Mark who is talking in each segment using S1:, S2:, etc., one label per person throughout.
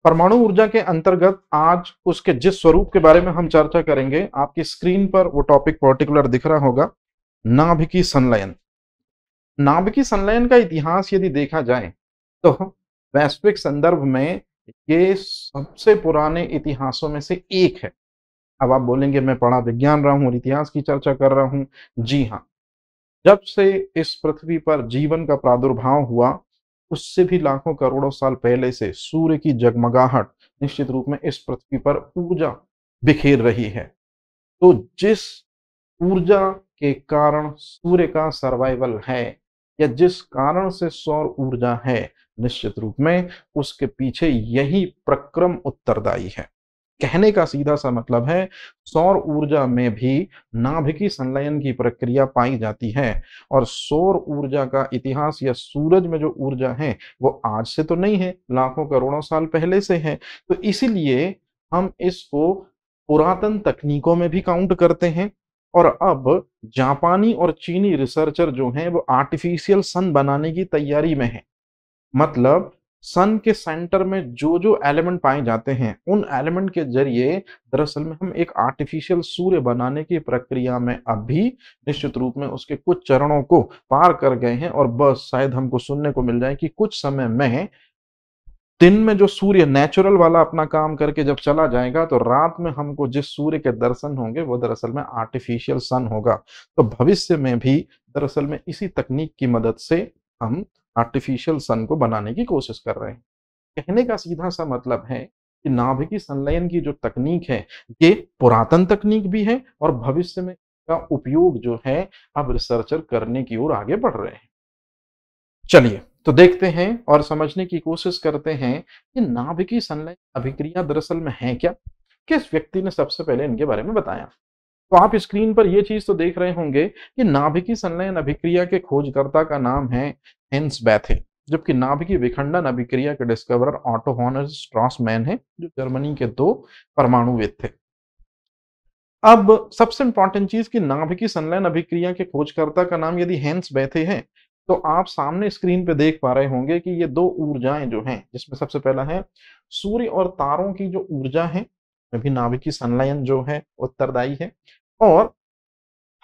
S1: परमाणु ऊर्जा के अंतर्गत आज उसके जिस स्वरूप के बारे में हम चर्चा करेंगे, आपकी स्क्रीन पर वो टॉपिक पर्टिकुलर दिख रहा होगा, नाभिकीय संलयन। नाभिकीय संलयन का इतिहास यदि देखा जाए तो वैश्विक संदर्भ में ये सबसे पुराने इतिहासों में से एक है। अब आप बोलेंगे मैं पढ़ा विज्ञान रहा हूं और इतिहास की चर्चा कर रहा हूं। जी हाँ, जब से इस पृथ्वी पर जीवन का प्रादुर्भाव हुआ, उससे भी लाखों करोड़ों साल पहले से सूर्य की जगमगाहट निश्चित रूप में इस पृथ्वी पर ऊर्जा बिखेर रही है। तो जिस ऊर्जा के कारण सूर्य का सर्वाइवल है, या जिस कारण से सौर ऊर्जा है, निश्चित रूप में उसके पीछे यही प्रक्रम उत्तरदायी है। कहने का सीधा सा मतलब है, सौर ऊर्जा में भी नाभिकीय संलयन की प्रक्रिया पाई जाती है। और सौर ऊर्जा का इतिहास या सूरज में जो ऊर्जा है वो आज से तो नहीं है, लाखों करोड़ों साल पहले से है। तो इसीलिए हम इसको पुरातन तकनीकों में भी काउंट करते हैं। और अब जापानी और चीनी रिसर्चर जो हैं वो आर्टिफिशियल सन बनाने की तैयारी में है। मतलब सन के सेंटर में जो जो एलिमेंट पाए जाते हैं, उन एलिमेंट के जरिए दरअसल में हम एक आर्टिफिशियल सूर्य बनाने की प्रक्रिया में अभी निश्चित रूप में उसके कुछ चरणों को पार कर गए हैं। और बस शायद हमको सुनने को मिल जाए कि कुछ समय में दिन में जो सूर्य नेचुरल वाला अपना काम करके जब चला जाएगा, तो रात में हमको जिस सूर्य के दर्शन होंगे वो दरअसल में आर्टिफिशियल सन होगा। तो भविष्य में भी दरअसल में इसी तकनीक की मदद से हम आर्टिफिशियल सन को बनाने की कोशिश कर रहे हैं। कहने का सीधा सा मतलब है कि नाभिकीय संलयन की जो तकनीक है, ये पुरातन तकनीक भी है और भविष्य में इसका उपयोग जो है अब रिसर्चर करने की ओर आगे बढ़ रहे हैं। चलिए तो देखते हैं और समझने की कोशिश करते हैं कि नाभिकीय संलयन अभिक्रिया दरअसल में है क्या, किस व्यक्ति ने सबसे पहले इनके बारे में बताया। तो आप स्क्रीन पर ये चीज तो देख रहे होंगे कि नाभिकीय संलयन अभिक्रिया के खोजकर्ता का नाम है हेंस बेथे, जबकि नाभिकीय विखंडन अभिक्रिया के डिस्कवरर ऑटो हॉर्न स्ट्रॉसमैन है, जो जर्मनी के दो परमाणुविद थे। अब सबसे इंपॉर्टेंट चीज कि नाभिकीय संलयन अभिक्रिया के खोजकर्ता का नाम यदि हेंस बेथे है, तो आप सामने स्क्रीन पे देख पा रहे होंगे कि ये दो ऊर्जाएं जो हैं, जिसमें सबसे पहला है सूर्य और तारों की जो ऊर्जा है, में भी नाभिकीय संलयन जो है उत्तरदायी है। और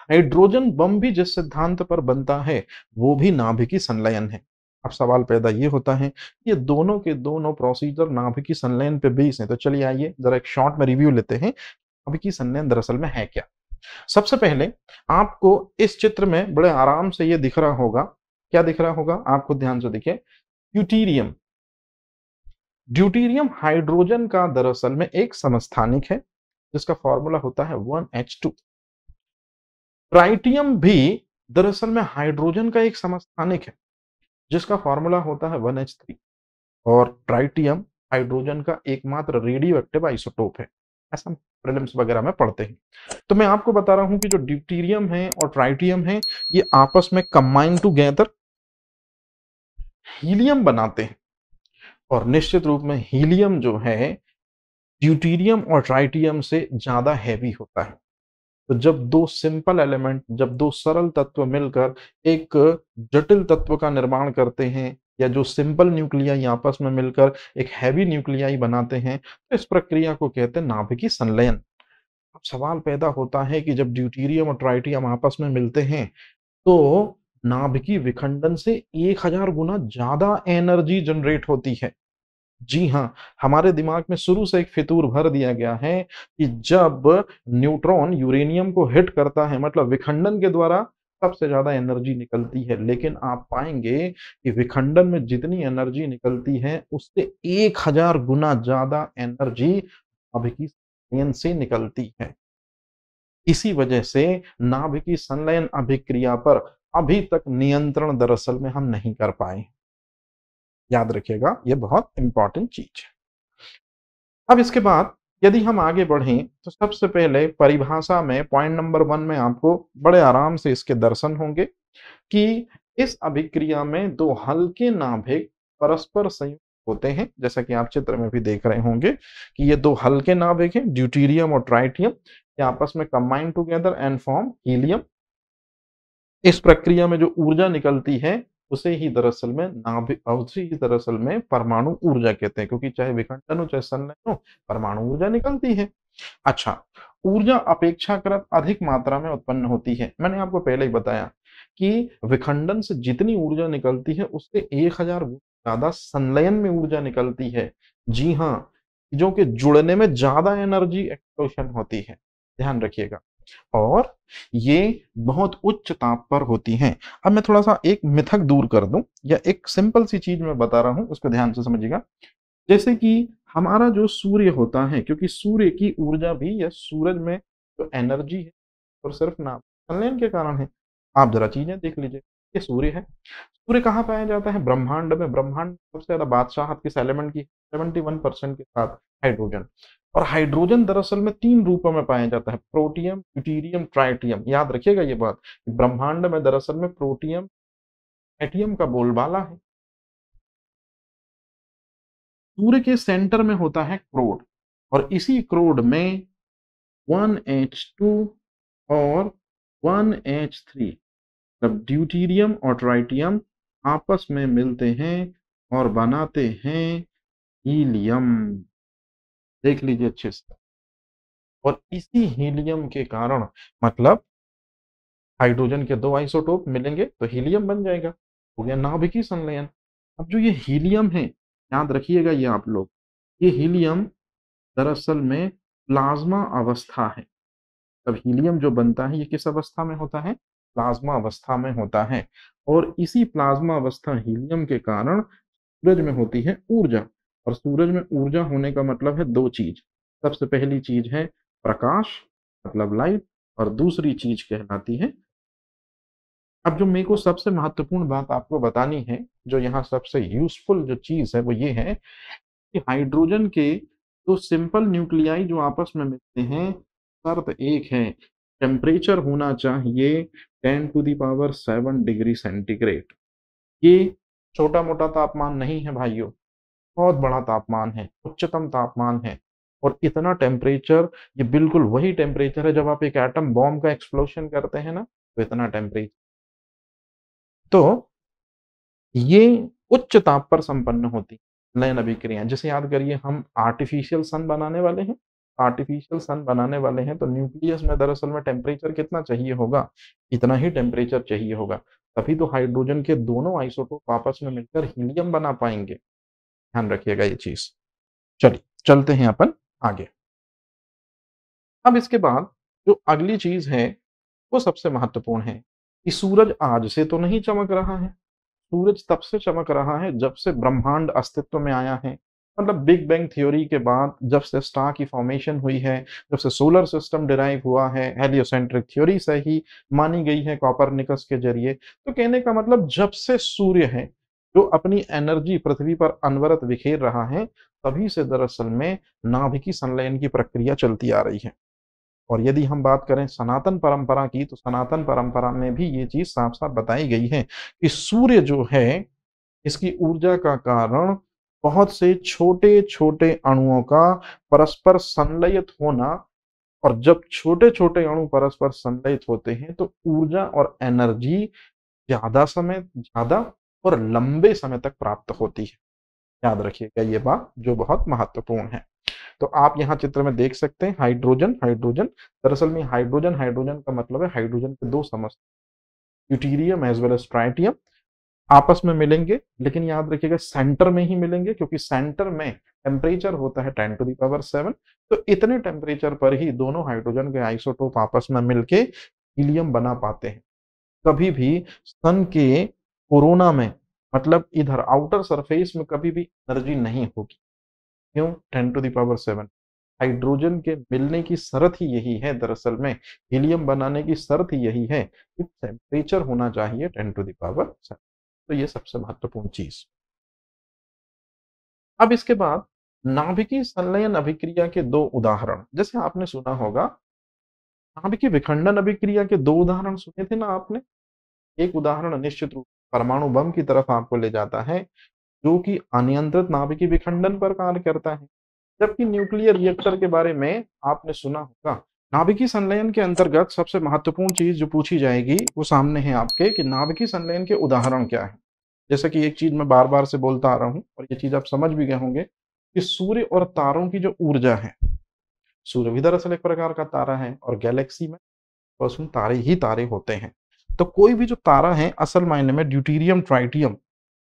S1: हाइड्रोजन बम भी जिस सिद्धांत पर बनता है वो भी नाभिकीय संलयन है। अब सवाल पैदा ये होता है, ये दोनों के दोनों प्रोसीजर नाभिकीय संलयन पे बेस है। तो चलिए आइए जरा एक शॉर्ट में रिव्यू लेते हैं, नाभिकीय संलयन दरअसल में है क्या। सबसे पहले आपको इस चित्र में बड़े आराम से ये दिख रहा होगा, क्या दिख रहा होगा आपको, ध्यान से दिखे, ड्यूटीरियम। ड्यूटीरियम हाइड्रोजन का दरअसल में एक समस्थानिक है, जिसका फॉर्मूला होता है 1H2। ट्राइटियम भी दरअसल में हाइड्रोजन का एक समस्थानिक है, जिसका फॉर्मूला होता है 1H3। और ट्राइटियम हाइड्रोजन का एकमात्र रेडियो एक्टिव आइसोटोप है, ऐसा प्रीलिम्स वगैरह में पढ़ते हैं। तो मैं आपको बता रहा हूं कि जो ड्यूटीरियम है और ट्राइटियम है, ये आपस में कंबाइन टुगेदर हीलियम बनाते हैं। और निश्चित रूप में हीलियम जो है ड्यूटीरियम और ट्राइटियम से ज्यादा हैवी होता है। तो जब दो सिंपल एलिमेंट, जब दो सरल तत्व मिलकर एक जटिल तत्व का निर्माण करते हैं, या जो सिंपल न्यूक्लियाई आपस में मिलकर एक हैवी न्यूक्लियाई बनाते हैं, तो इस प्रक्रिया को कहते हैं नाभिकीय संलयन। अब सवाल पैदा होता है कि जब ड्यूटीरियम और ट्राइटियम आपस में मिलते हैं, तो नाभिकीय विखंडन से 1000 गुना ज्यादा एनर्जी जनरेट होती है। जी हाँ, हमारे दिमाग में शुरू से एक फितूर भर दिया गया है कि जब न्यूट्रॉन यूरेनियम को हिट करता है, मतलब विखंडन के द्वारा सबसे ज्यादा एनर्जी निकलती है। लेकिन आप पाएंगे कि विखंडन में जितनी एनर्जी निकलती है, उससे 1000 गुना ज्यादा एनर्जी नाभिकीय संलयन से निकलती है। इसी वजह से नाभिकीय संलयन अभिक्रिया पर अभी तक नियंत्रण दरअसल में हम नहीं कर पाए। याद रखिएगा, ये बहुत इंपॉर्टेंट चीज है। अब इसके बाद यदि हम आगे बढ़ें, तो सबसे पहले परिभाषा में पॉइंट नंबर 1 में आपको बड़े आराम से इसके दर्शन होंगे कि इस अभिक्रिया में दो हल्के नाभिक परस्पर संयुक्त होते हैं। जैसा कि आप चित्र में भी देख रहे होंगे कि ये दो हल्के नाभिक हैं, ड्यूटीरियम और ट्राइटियम, ये आपस में combine together and form helium. इस प्रक्रिया में जो ऊर्जा निकलती है उसे ही दरअसल में उसे ही दरअसल में परमाणु ऊर्जा कहते हैं, क्योंकि चाहे विखंडन हो चाहे संलयन हो, परमाणु ऊर्जा निकलती है। अच्छा, ऊर्जा अपेक्षाकृत अधिक मात्रा में उत्पन्न होती है। मैंने आपको पहले ही बताया कि विखंडन से जितनी ऊर्जा निकलती है उससे 1000 गुना ज्यादा संलयन में ऊर्जा निकलती है। जी हाँ, जो कि जुड़ने में ज्यादा एनर्जी एक्सप्लोशन होती है, ध्यान रखिएगा। और ये बहुत उच्च ताप पर होती हैं। अब मैं थोड़ा सा एक मिथक दूर कर दूं, या एक सिंपल सी चीज मैं बता रहा हूं, उसको ध्यान से समझिएगा। जैसे कि हमारा जो सूर्य होता है, क्योंकि सूर्य की ऊर्जा भी या सूरज में जो एनर्जी है और सिर्फ नाम संलयन के कारण है। आप जरा चीजें देख लीजिए, ये सूर्य है। सूर्य कहाँ पाया जाता है? ब्रह्मांड में। ब्रह्मांड सबसे ज्यादा बादशाहत किस एलिमेंट की? 71% के साथ हाइड्रोजन। और हाइड्रोजन दरअसल में 3 रूपों में पाया जाता है, प्रोटियम, ड्यूटेरियम, ट्राइटियम। याद रखिएगा ये बात, ब्रह्मांड में दरअसल में प्रोटियम, ट्राइटियम का बोलबाला है। सूर्य के सेंटर में होता है क्रोड, और इसी क्रोड में 1H2 और 1H3, तब ड्यूटेरियम और ट्राइटियम आपस में मिलते हैं और बनाते हैं हीलियम। देख लीजिए अच्छे से। और इसी हीलियम के कारण, मतलब हाइड्रोजन के 2 आइसोटोप मिलेंगे तो हीलियम बन जाएगा, हो गया नाभिकीय संलयन। अब जो ये हीलियम है, याद रखिएगा ये आप लोग, ये हीलियम दरअसल में प्लाज्मा अवस्था है। तब हीलियम जो बनता है ये किस अवस्था में होता है? प्लाज्मा अवस्था में होता है। और इसी प्लाज्मा अवस्था हीलियम के कारण सूरज में होती है ऊर्जा। और सूरज में ऊर्जा होने का मतलब है 2 चीज। सबसे पहली चीज है प्रकाश, मतलब लाइट, और दूसरी चीज कहलाती है। अब जो मेरे को सबसे महत्वपूर्ण बात आपको बतानी है, जो यहाँ सबसे यूजफुल जो चीज है वो ये है कि हाइड्रोजन के 2 सिंपल न्यूक्लियाई जो आपस में मिलते हैं, शर्त एक है, टेम्परेचर होना चाहिए 10⁻7 डिग्री सेंटीग्रेड। ये छोटा मोटा तापमान नहीं है भाइयों, बहुत बड़ा तापमान है, उच्चतम तापमान है। और इतना टेम्परेचर, ये बिल्कुल वही टेम्परेचर है जब आप एक एटम बॉम्ब का एक्सप्लोशन करते हैं ना, तो इतना टेम्परेचर। तो ये उच्च ताप पर संपन्न होती है नयन अभिक्रियाएं। जैसे याद करिए, हम आर्टिफिशियल सन बनाने वाले हैं। आर्टिफिशियल सन बनाने वाले हैं तो न्यूक्लियस में दरअसल में टेम्परेचर कितना चाहिए होगा? इतना ही टेम्परेचर चाहिए होगा। तभी तो हाइड्रोजन के दोनों आइसोटोप आपस में मिलकर हीलियम बना पाएंगे। ध्यान रखिएगा ये चीज। चलिए चलते हैं अपन आगे। अब इसके बाद जो अगली चीज है वो सबसे महत्वपूर्ण है कि सूरज आज से तो नहीं चमक रहा है। सूरज तब से चमक रहा है जब से ब्रह्मांड अस्तित्व में आया है। मतलब बिग बैंग थ्योरी के बाद जब से स्टार की फॉर्मेशन हुई है, जब से सोलर सिस्टम डिराइव हुआ है, हेलियोसेंट्रिक थ्योरी सही मानी गई है कॉपरनिकस के जरिए। तो कहने का मतलब जब से सूर्य है जो अपनी एनर्जी पृथ्वी पर अनवरत बिखेर रहा है, तभी से दरअसल में नाभिकीय संलयन की प्रक्रिया चलती आ रही है। और यदि हम बात करें सनातन परंपरा की, तो सनातन परंपरा में भी ये चीज साफ साफ बताई गई है कि सूर्य जो है, इसकी ऊर्जा का कारण बहुत से छोटे छोटे अणुओं का परस्पर संलयित होना। और जब छोटे छोटे अणु परस्पर संलयित होते हैं तो ऊर्जा और एनर्जी ज्यादा और लंबे समय तक प्राप्त होती है। याद रखिएगा ये बात, जो बहुत महत्वपूर्ण है। तो आप यहाँ चित्र में देख सकते हैं हाइड्रोजन हाइड्रोजन। दरअसल में हाइड्रोजन हाइड्रोजन का मतलब है हाइड्रोजन के 2 समस्थानिक, deuterium as well as tritium, आपस में मिलेंगे। लेकिन याद रखिएगा सेंटर में ही मिलेंगे, क्योंकि सेंटर में टेम्परेचर होता है 10⁻7। तो इतने टेम्परेचर पर ही दोनों हाइड्रोजन के आइसोटोप आपस में मिलके हीलियम बना पाते हैं। कभी भी सन के कोरोना में, मतलब इधर आउटर सरफेस में कभी भी एनर्जी नहीं होगी। क्यों? 10⁻7। हाइड्रोजन के मिलने की शर्त ही यही है, दरअसल में हीलियम बनाने की शर्त ही यही है कि टेम्परेचर होना चाहिए 10⁻7। तो ये सबसे महत्वपूर्ण चीज। अब इसके बाद नाभिकीय संलयन अभिक्रिया के 2 उदाहरण, जैसे आपने सुना होगा नाभिकीय विखंडन अभिक्रिया के 2 उदाहरण सुने थे ना आपने। एक उदाहरण निश्चित रूप परमाणु बम की तरफ आपको ले जाता है, जो कि अनियंत्रित नाभिकीय विखंडन पर कार्य करता है। जबकि न्यूक्लियर रिएक्टर के बारे में आपने सुना होगा। नाभिकीय संलयन के अंतर्गत सबसे महत्वपूर्ण चीज जो पूछी जाएगी वो सामने है आपके, कि नाभिकीय संलयन के उदाहरण क्या है। जैसा कि एक चीज मैं बार बार से बोलता आ रहा हूं और ये चीज आप समझ भी गए होंगे कि सूर्य और तारों की जो ऊर्जा है, सूर्य भी दरअसल एक प्रकार का तारा है और गैलेक्सी में उसमें तारे ही तारे होते हैं। तो कोई भी जो तारा है असल मायने में ड्यूटीरियम ट्राइटियम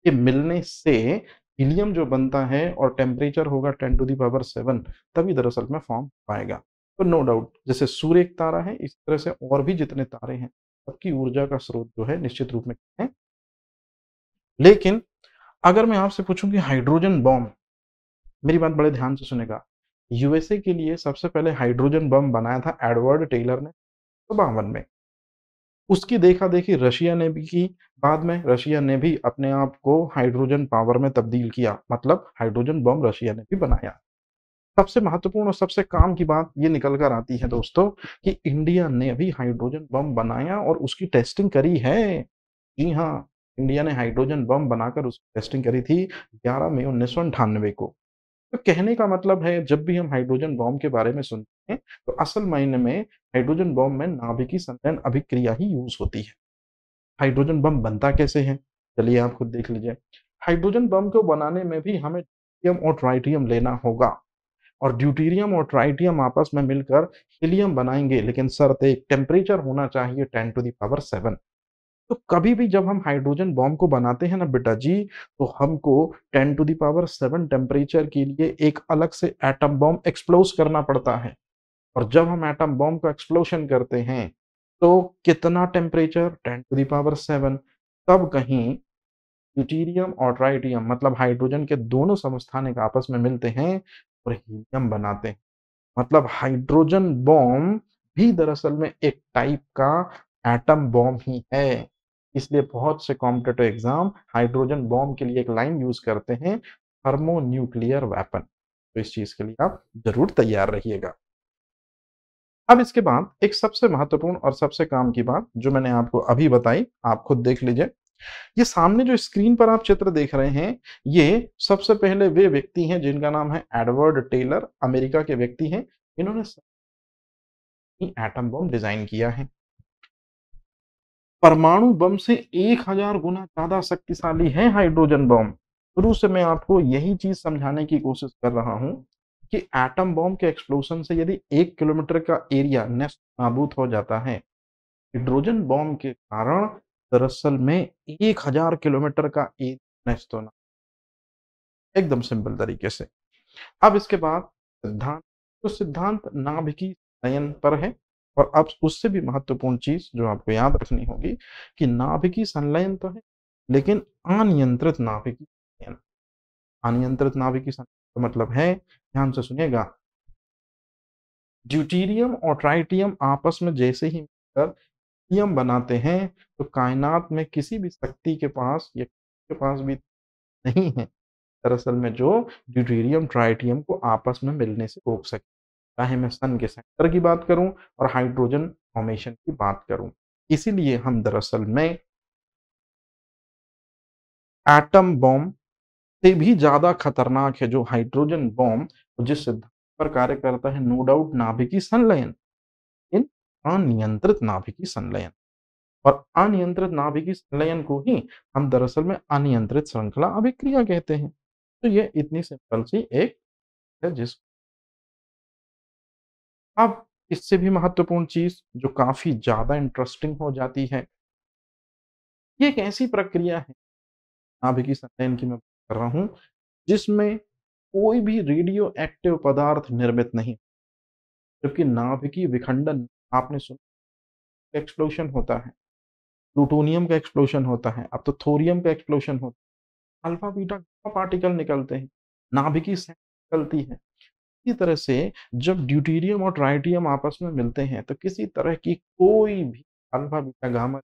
S1: के मिलने से हीलियम जो बनता है और टेम्परेचर होगा 10⁻⁷ तभी दरअसल में फॉर्म पाएगा। तो नो डाउट जैसे सूर्य एक तारा है इस तरह से और भी जितने तारे हैं सबकी ऊर्जा का स्रोत जो है निश्चित रूप में है। लेकिन अगर मैं आपसे पूछूं कि हाइड्रोजन बॉम्ब, मेरी बात बड़े ध्यान से सुनेगा, यूएसए के लिए सबसे पहले हाइड्रोजन बम बनाया था एडवर्ड टेलर ने 52 में। उसकी देखा-देखी रशिया ने भी की, बाद में रशिया ने भी अपने आप को हाइड्रोजन पावर में तब्दील किया, मतलब हाइड्रोजन बम रशिया ने भी बनाया। सबसे महत्वपूर्ण और सबसे काम की बात ये निकल कर आती है दोस्तों कि इंडिया ने भी हाइड्रोजन बम बनाया और उसकी टेस्टिंग करी है। जी हाँ, इंडिया ने हाइड्रोजन बम बनाकर उसकी टेस्टिंग करी थी 11 मई 1998 को। तो कहने का मतलब है जब भी हम हाइड्रोजन बॉम्ब के बारे में सुनते हैं तो असल मायने में हाइड्रोजन बॉम्ब में नाभिकीय संलयन अभिक्रिया ही यूज होती है। हाइड्रोजन बम बनता कैसे है? चलिए आप खुद देख लीजिए। हाइड्रोजन बम को बनाने में भी हमें ड्यूटेरियम और ट्राइटियम लेना होगा और ड्यूटेरियम और ट्राइटियम आपस में मिलकर हीलियम बनाएंगे, लेकिन शर्त एक टेम्परेचर होना चाहिए 10⁻⁷। तो कभी भी जब हम हाइड्रोजन बॉम्ब को बनाते हैं ना बेटा जी, तो हमको 10⁻⁷ टेम्परेचर के लिए एक अलग से एटम बॉम्ब एक्सप्लोज करना पड़ता है। और जब हम एटम बॉम्ब का एक्सप्लोशन करते हैं, तो कितना टेम्परेचर 10⁻⁷। तब कहीं ड्यूटेरियम और ट्राइटियम मतलब हाइड्रोजन के दोनों समस्थानिक आपस में मिलते हैं और हीलियम बनाते हैं। मतलब हाइड्रोजन बॉम्ब भी दरअसल में एक टाइप का एटम बॉम्ब ही है। इसलिए बहुत से कॉम्पिटिटिव एग्जाम हाइड्रोजन बॉम्ब के लिए एक लाइन यूज करते हैं, थर्मोन्यूक्लियर वेपन। तो इस चीज के लिए आप जरूर तैयार रहिएगा। अब इसके बाद एक सबसे महत्वपूर्ण और सबसे काम की बात जो मैंने आपको अभी बताई, आप खुद देख लीजिए। ये सामने जो स्क्रीन पर आप चित्र देख रहे हैं, ये सबसे पहले वे व्यक्ति हैं जिनका नाम है एडवर्ड टेलर, अमेरिका के व्यक्ति हैं। इन्होंने एटम बम डिजाइन किया है। परमाणु बम से 1000 गुना ज्यादा शक्तिशाली है हाइड्रोजन बम। शुरू से मैं आपको यही चीज समझाने की कोशिश कर रहा हूं कि एटम बम के एक्सप्लोजन से यदि 1 किलोमीटर का एरिया नष्ट नाबूद हो जाता है, हाइड्रोजन बम के कारण दरअसल में 1000 किलोमीटर का एरिया नष्ट होना, एकदम सिंपल तरीके से। अब इसके बाद सिद्धांत, तो सिद्धांत नाभिकीय संलयन पर है। और अब उससे भी महत्वपूर्ण चीज जो आपको याद रखनी होगी कि नाभिकीय संलयन तो है, लेकिन अनियंत्रित नाभिकीय संलयन। अनियंत्रित नाभिकीय संलयन का मतलब है, ध्यान से सुनिएगा, ड्यूटेरियम और ट्राइटियम आपस में जैसे ही मिलकर हीलियम बनाते हैं तो कायनात में किसी भी शक्ति के पास या के पास भी नहीं है दरअसल में जो ड्यूटेरियम ट्राइटियम को आपस में मिलने से रोक सके। चाहे मैं सन के सेंटर की बात करूं और हाइड्रोजन फॉर्मेशन की बात करूं। इसीलिए हम दरअसल में एटम बॉम्ब से भी ज्यादा खतरनाक है जो हाइड्रोजन बॉम्ब, जिस सिद्धांत पर कार्य करता है, नो डाउट नाभिकीय संलयन, इन अनियंत्रित नाभिकीय संलयन। और अनियंत्रित नाभिकीय संलयन को ही हम दरअसल में अनियंत्रित श्रृंखला अभिक्रिया कहते हैं। तो ये इतनी सिंपल सी एक है जिस अब इससे भी महत्वपूर्ण चीज जो काफी ज्यादा इंटरेस्टिंग हो जाती है, ये एक ऐसी प्रक्रिया है नाभिकीय संलयन की मैं बात कर रहा हूं जिसमें कोई भी रेडियो एक्टिव पदार्थ निर्मित नहीं, जबकि नाभिकीय विखंडन आपने सुना एक्सप्लोशन होता है, प्लूटोनियम का एक्सप्लोशन होता है, अब तो थोरियम का एक्सप्लोशन होता है, अल्फा बीटा गामा पार्टिकल निकलते हैं, नाभिकीय संलयन निकलती है। इसी तरह से जब ड्यूटेरियम और ट्राइटियम आपस में मिलते हैं तो किसी तरह की कोई भी अल्फा बीटा गामा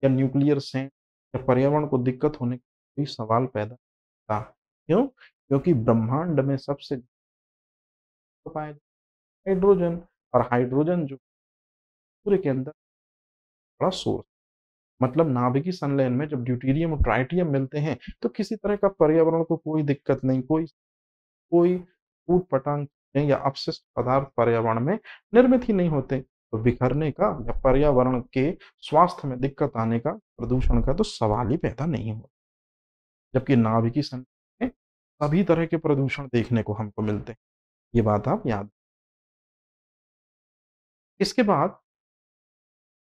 S1: या न्यूक्लियर सेंस या पर्यावरण को दिक्कत होने का कोई सवाल पैदा होता। क्यों? क्योंकि ब्रह्मांड में सबसे पाया हाइड्रोजन, और हाइड्रोजन जो सूर्य के अंदर बड़ा सोर्स, मतलब नाभिकीय संलयन में जब ड्यूटेरियम और ट्राइटियम मिलते हैं तो किसी तरह का पर्यावरण को कोई दिक्कत नहीं, कोई कोई ऊट-पटांग या अपशिष्ट पदार्थ पर्यावरण में निर्मित ही नहीं होते। तो बिखरने का या पर्यावरण के स्वास्थ्य में दिक्कत आने का, प्रदूषण का तो सवाल ही पैदा नहीं होता। जबकि नाभिकीय संलयन में सभी तरह के प्रदूषण देखने को हमको मिलते हैं। ये बात आप याद। इसके बाद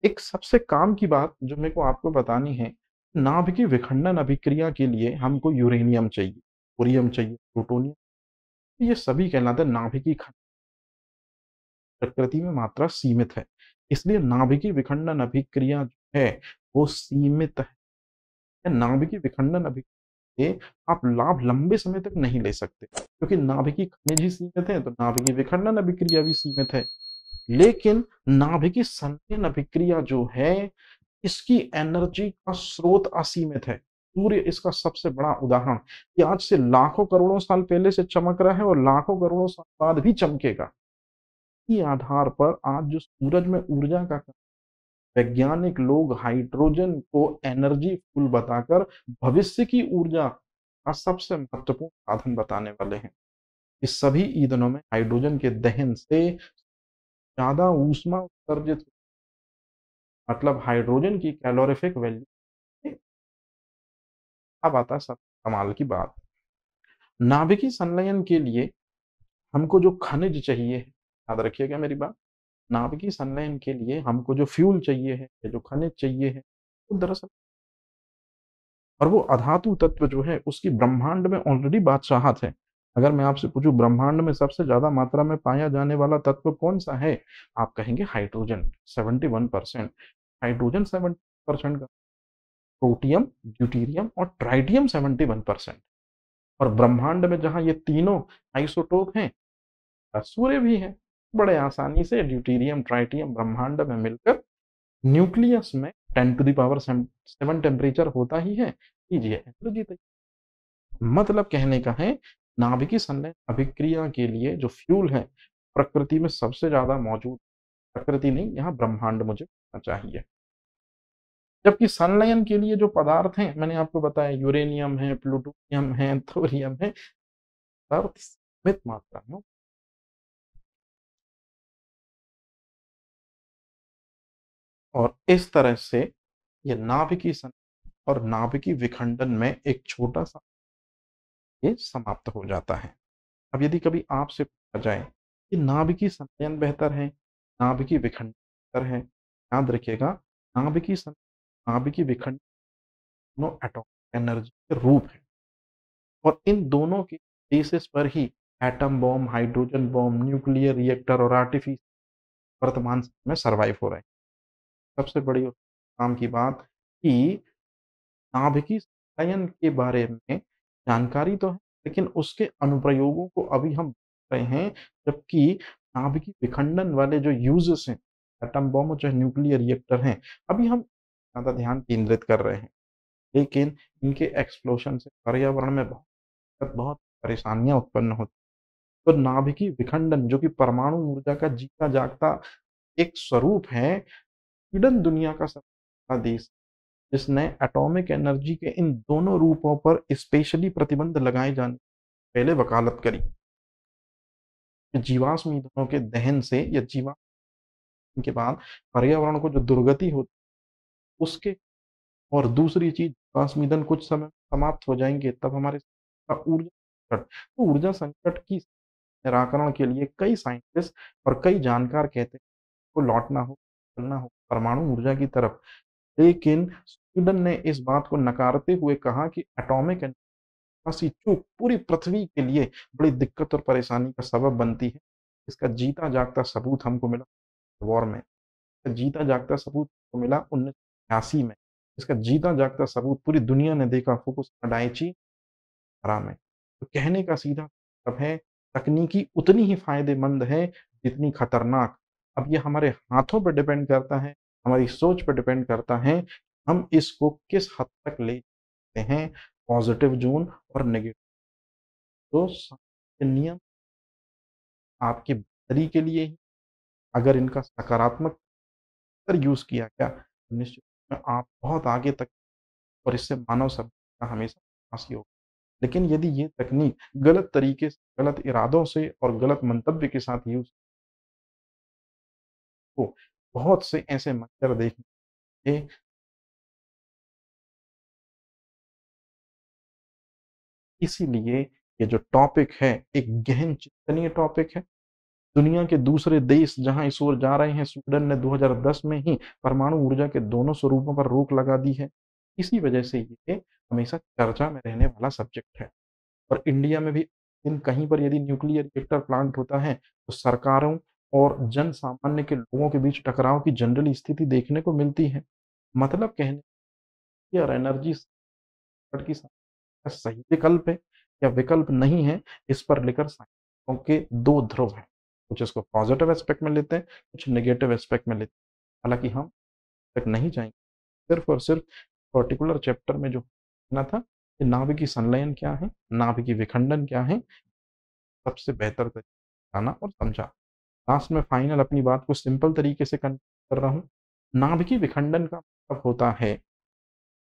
S1: एक सबसे काम की बात जो मेरे को आपको बतानी है, नाभिकीय विखंडन अभिक्रिया के लिए हमको यूरेनियम चाहिए, थोरियम चाहिए, प्लूटोनियम, ये सभी कहलाते हैं नाभिकीय खंड। प्रकृति में मात्रा सीमित है, इसलिए नाभिकीय विखंडन अभिक्रिया जो है वो सीमित है। नाभिकीय विखंडन अभिक्रिया से आप लाभ लंबे समय तक नहीं ले सकते, क्योंकि नाभिकीय खनिज ही सीमित है, तो नाभिकीय विखंडन अभिक्रिया भी सीमित है। लेकिन नाभिकीय संलयन अभिक्रिया जो है, इसकी एनर्जी का स्रोत असीमित है। सूर्य इसका सबसे बड़ा उदाहरण, कि आज से लाखों करोड़ों साल पहले से चमक रहा है और लाखों करोड़ों साल बाद भी चमकेगा। इसी आधार पर आज जो सूरज में ऊर्जा का, वैज्ञानिक लोग हाइड्रोजन को एनर्जी फुल बताकर भविष्य की ऊर्जा का सबसे महत्वपूर्ण साधन बताने वाले हैं। इस सभी ईंधनों में हाइड्रोजन के दहन से ज्यादा ऊष्मा उत्सर्जित, मतलब हाइड्रोजन की कैलोरीफिक वैल्यू। अब आता है सब कमाल की बात, नाभिकीय संलयन के लिए हमको जो खनिज चाहिए है, याद रखिएगा मेरी बात, नाभिकीय संलयन के लिए हमको जो फ्यूल चाहिए है, जो खनिज चाहिए है, वो दरअसल, और वो अधातु तत्व जो है उसकी ब्रह्मांड में ऑलरेडी बादशाहत है। अगर मैं आपसे पूछूं ब्रह्मांड में सबसे ज्यादा मात्रा में पाया जाने वाला तत्व कौन सा है, आप कहेंगे हाइड्रोजन, 71%। हाइड्रोजन 70% का, प्रोटियम, ड्यूटीरियम और ट्राइटियम 71%। और ब्रह्मांड में जहां ये तीनों आइसोटोप हैं, सूर्य भी है, बड़े आसानी से ड्यूटीरियम ट्राइटियम ब्रह्मांड में मिलकर न्यूक्लियस में 10⁻7 टेम्परेचर होता ही है, कीजिए एनर्जी तैयार। मतलब कहने का है, नाभिकीय संलयन अभिक्रिया के लिए जो फ्यूल है प्रकृति में सबसे ज्यादा मौजूद, प्रकृति नहीं, यहाँ ब्रह्मांड मुझे कहना चाहिए। जबकि संलयन के लिए जो पदार्थ हैं मैंने आपको बताया, यूरेनियम है, प्लूटोनियम है, थोरियम है, सब सीमित मात्रा में। और इस तरह से ये नाभिकीय संलयन और नाभिकीय विखंडन में एक छोटा सा ये समाप्त हो जाता है। अब यदि कभी आपसे पूछा जाए कि नाभिकीय संलयन बेहतर है, नाभिकीय विखंडन बेहतर है, याद रखिएगा, नाभिकीय विखंडन दोनों एटॉमिक एनर्जी के रूप है, और इन दोनों के बेसिस पर ही atom bomb, hydrogen bomb, nuclear reactor और आर्टिफिस वर्तमान समय में सर्वाइव हो रहे हैं। सबसे बड़ी काम की बात कि नाभिकीय संलयन के बारे में जानकारी तो है, लेकिन उसके अनुप्रयोगों को अभी हम देख रहे हैं, जबकि नाभिकीय विखंडन वाले जो यूजेस हैं, एटम बॉम्ब और चाहे न्यूक्लियर रिएक्टर हैं, अभी हम ज़्यादा ध्यान केंद्रित कर रहे हैं। लेकिन इनके एक्सप्लोशन से पर्यावरण में बहुत बहुत परेशानियां उत्पन्न होती हैं। तो नाभिकीय विखंडन जो कि परमाणु ऊर्जा का जीता जागता एक स्वरूप है, स्वीडन दुनिया का सबसे बड़ा देश जिसने एटॉमिक एनर्जी के इन दोनों रूपों पर स्पेशली प्रतिबंध लगाए जाने पहले वकालत करी। जीवाश्म ईंधनों के दहन से या जीवाश्म के बाद पर्यावरण को जो दुर्गति होती है उसके, और दूसरी चीज जीवाश्म ईंधन कुछ समय समाप्त हो जाएंगे, तब हमारे ऊर्जा संकट, तो ऊर्जा संकट की निराकरण के लिए कई साइंटिस्ट और कई जानकार कहते हैं को लौटना हो, चलना हो परमाणु ऊर्जा की तरफ। लेकिन स्वीडन ने इस बात को नकारते हुए कहा कि एटॉमिक एनर्जी चूक पूरी पृथ्वी के लिए बड़ी दिक्कत और परेशानी का सबब बनती है। इसका जीता जागता सबूत हमको मिला वॉर में, इसका जीता जागता सबूत हमको मिला 1986 में, इसका जीता जागता सबूत पूरी दुनिया ने देखा फुकुशिमा डाइची हरा में। तो कहने का सीधा मतलब है, तकनीकी उतनी ही फायदेमंद है जितनी खतरनाक। अब ये हमारे हाथों पर डिपेंड करता है, हमारी सोच पर डिपेंड करता है, हम इसको किस हद तक ले जाते हैं, पॉजिटिव जोन और नेगेटिव। तो नियम आपकी बेहतरी के लिए ही, अगर इनका सकारात्मक यूज किया गया तो निश्चित रूप में आप बहुत आगे तक, और इससे मानव सभ्यता हमेशा विकास ही होगा। लेकिन यदि ये तकनीक गलत तरीके से, गलत इरादों से और गलत मंतव्य के साथ यूज हो, बहुत से ऐसे मंजर देखने इसीलिए ये जो टॉपिक है एक गहन चिंतनीय टॉपिक है। दुनिया के दूसरे देश जहां इस ओर जा रहे हैं, स्वीडन ने 2010 में ही परमाणु ऊर्जा के दोनों स्वरूपों पर रोक लगा दी है। इसी वजह से ये हमेशा चर्चा में रहने वाला सब्जेक्ट है। और इंडिया में भी इन कहीं पर यदि न्यूक्लियर रिएक्टर प्लांट होता है तो सरकारों और जन सामान्य के लोगों के बीच टकराव की जनरल स्थिति देखने को मिलती है। मतलब कहने या एनर्जी की सही विकल्प है या विकल्प नहीं है, इस पर लेकर साइंटिस्टों के दो ध्रुव हैं। कुछ इसको पॉजिटिव एस्पेक्ट में लेते हैं, कुछ नेगेटिव एस्पेक्ट में लेते हैं। हालांकि हम तक नहीं जाएंगे, सिर्फ और सिर्फ पर्टिकुलर चैप्टर में जो ना था कि नाभिकीय संलयन क्या है, नाभिकीय विखंडन क्या है, सबसे बेहतर तरीके जाना और समझा। लास्ट में फाइनल अपनी बात को सिंपल तरीके से कर रहा हूँ। नाभिकीय विखंडन का मतलब होता है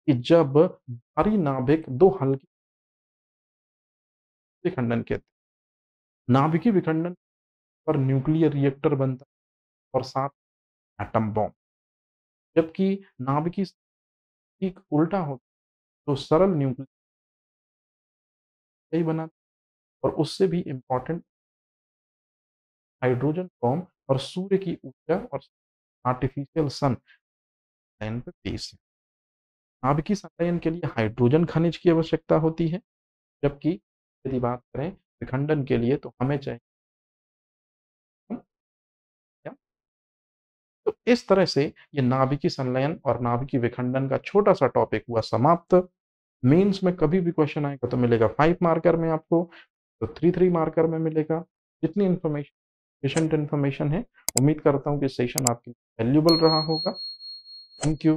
S1: कि जब भारी नाभिक दो हल्के विखंडन के नाभिकीय विखंडन पर न्यूक्लियर रिएक्टर बनता है और साथ एटम बॉम्ब। जबकि नाभिकीय ठीक उल्टा होता है, तो सरल न्यूक्लियर ही बना और उससे भी इम्पोर्टेंट हाइड्रोजन बॉम्ब और सूर्य की ऊर्जा और आर्टिफिशियल सन लाइन पे बेस है। नाभिकीय संलयन के लिए हाइड्रोजन खनिज की आवश्यकता होती है, जबकि यदि बात करें विखंडन के लिए तो हमें चाहिए क्या? तो इस तरह से ये नाभिकीय संलयन और नाभिकीय विखंडन का छोटा सा टॉपिक हुआ समाप्त। मेंस में कभी भी क्वेश्चन आएगा तो मिलेगा 5 मार्कर में आपको, तो 3 मार्कर में मिलेगा। जितनी इन्फॉर्मेशन है, उम्मीद करता हूँ कि सेशन आपके लिए वैल्यूएबल रहा होगा। Thank you.